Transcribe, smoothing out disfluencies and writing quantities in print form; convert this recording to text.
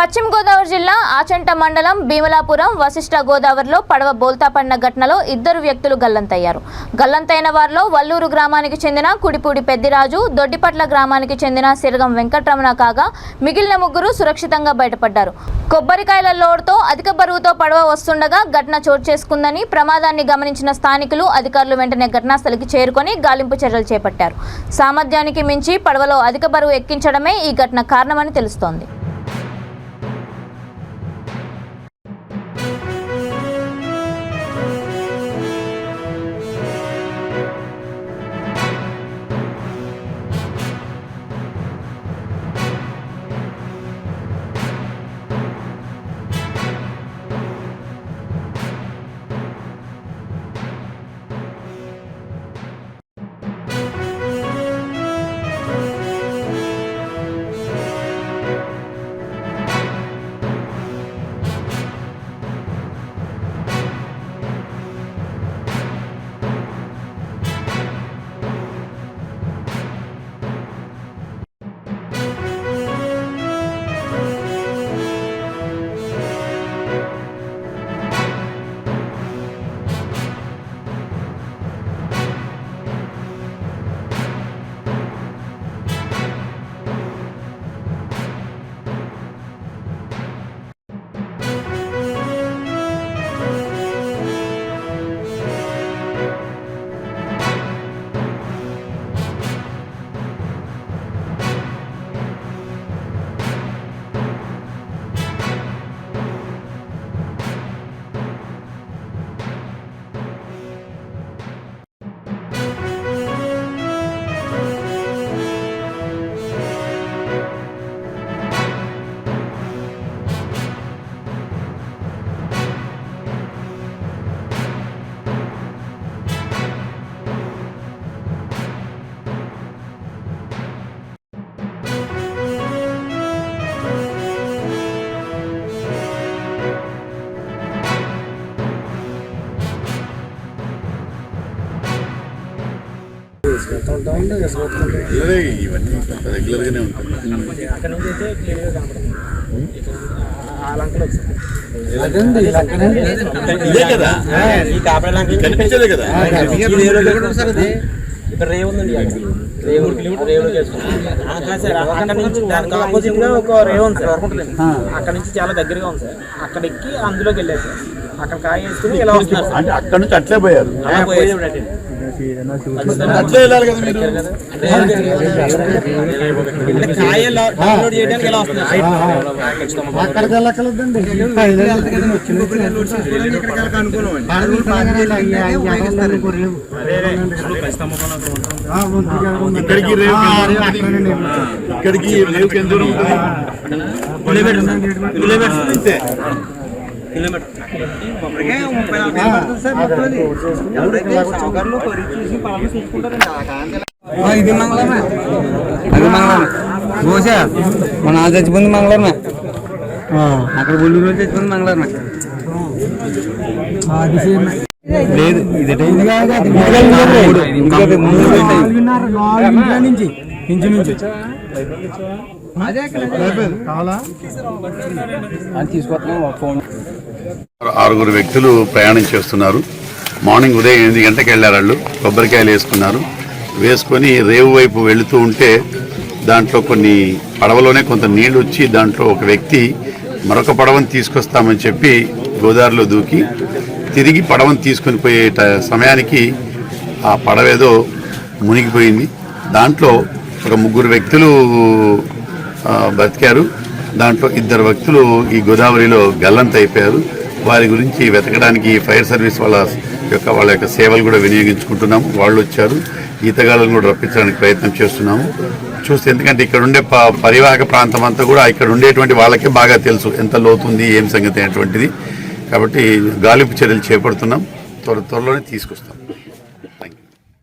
పశ్చిమ గోదావరి జిల్లా ఆచంట మండలం భీమలాపురం వశిష్ఠ గోదావరిలో పడవ బోల్తా పడిన ఘటనలో ఇద్దరు వ్యక్తులు గల్లంతయ్యారు. గల్లంతైన వారిలో వల్లూరు గ్రామానికి చెందిన కుడిపూడి పెద్దిరాజు, దొడ్డిపట్ల గ్రామానికి చెందిన సిరగం వెంకటరమణ కాగా మిగిలిన ముగ్గురు సురక్షితంగా బయటపడ్డారు. కొబ్బరికాయల లోడ్తో అధిక బరువుతో పడవ వస్తుండగా ఘటన చోటు చేసుకుందని ప్రమాదాన్ని గమనించిన స్థానికులు, అధికారులు వెంటనే ఘటనాస్థలికి చేరుకొని గాలింపు చర్యలు చేపట్టారు. సామర్థ్యానికి మించి పడవలో అధిక బరువు ఎక్కించడమే ఈ ఘటన కారణమని తెలుస్తోంది. ఇవన్నీ రెగ్యులర్గానే ఉంటాయి. అక్కడ నుంచి అయితే క్లియర్గా కనపడుతుంది. ఇదే కదా ఈ కాపడ లంక కనిపించదే కదా. ఇక్కడ రేవు ఉందండి, రేవులో చేసుకుంటాం. దానికి ఆపోజిట్ గా ఒక రేవు ఉంది సార్. అక్కడ నుంచి చాలా దగ్గరగా ఉంది సార్. అక్కడ ఎక్కి అందులోకి వెళ్ళారు సార్. అక్కడ కాయ వేసుకుని ఇలా వస్తున్నారు. అంటే అక్కడ నుంచి అట్లే పోయారు. అట్లే వెళ్ళాలి కదా మీరు. కాయ డౌన్లోడ్ చేయడానికి ఎలా వస్తున్నారు. ఇక్కడికి రేవుకి ఎంత దూరం ఉంటుంది? అంతే. ఇది మంగళమే, అది మంగళమే. బహుశా మన చచ్చిపోయింది మంగళమే, అక్కడ బొల్లి రోజు చచ్చిపోయింది మంగళమే. లేదు నుంచి ఇంచుమించు ఆరుగురు వ్యక్తులు ప్రయాణం చేస్తున్నారు. మార్నింగ్ ఉదయం 8 గంటలకు వెళ్ళారు. వాళ్ళు కొబ్బరికాయలు వేసుకొని రేవు వైపు వెళుతూ ఉంటే దాంట్లో కొన్ని పడవలోనే కొంత నీళ్లు వచ్చి దాంట్లో ఒక వ్యక్తి మరొక పడవను తీసుకొస్తామని చెప్పి గోదావరిలో దూకి తిరిగి పడవను తీసుకొని పోయే సమయానికి ఆ పడవేదో మునిగిపోయింది. దాంట్లో ఒక 3 వ్యక్తులు బతికారు. దాంట్లో 2 వ్యక్తులు ఈ గోదావరిలో గల్లంత అయిపోయారు. వారి గురించి వెతకడానికి ఫైర్ సర్వీస్ వాళ్ళ యొక్క సేవలు కూడా వినియోగించుకుంటున్నాము. వాళ్ళు వచ్చారు. ఈతగాళ్ళను కూడా రప్పించడానికి ప్రయత్నం చేస్తున్నాము. చూస్తే ఎందుకంటే ఇక్కడ ఉండే పరివాహక ప్రాంతం అంతా కూడా ఇక్కడ ఉండేటువంటి వాళ్ళకే బాగా తెలుసు ఎంత లోతుంది, ఏం సంగతి అనేటువంటిది. కాబట్టి గాలింపు చర్యలు చేపడుతున్నాం. త్వరలోనే తీసుకొస్తాం.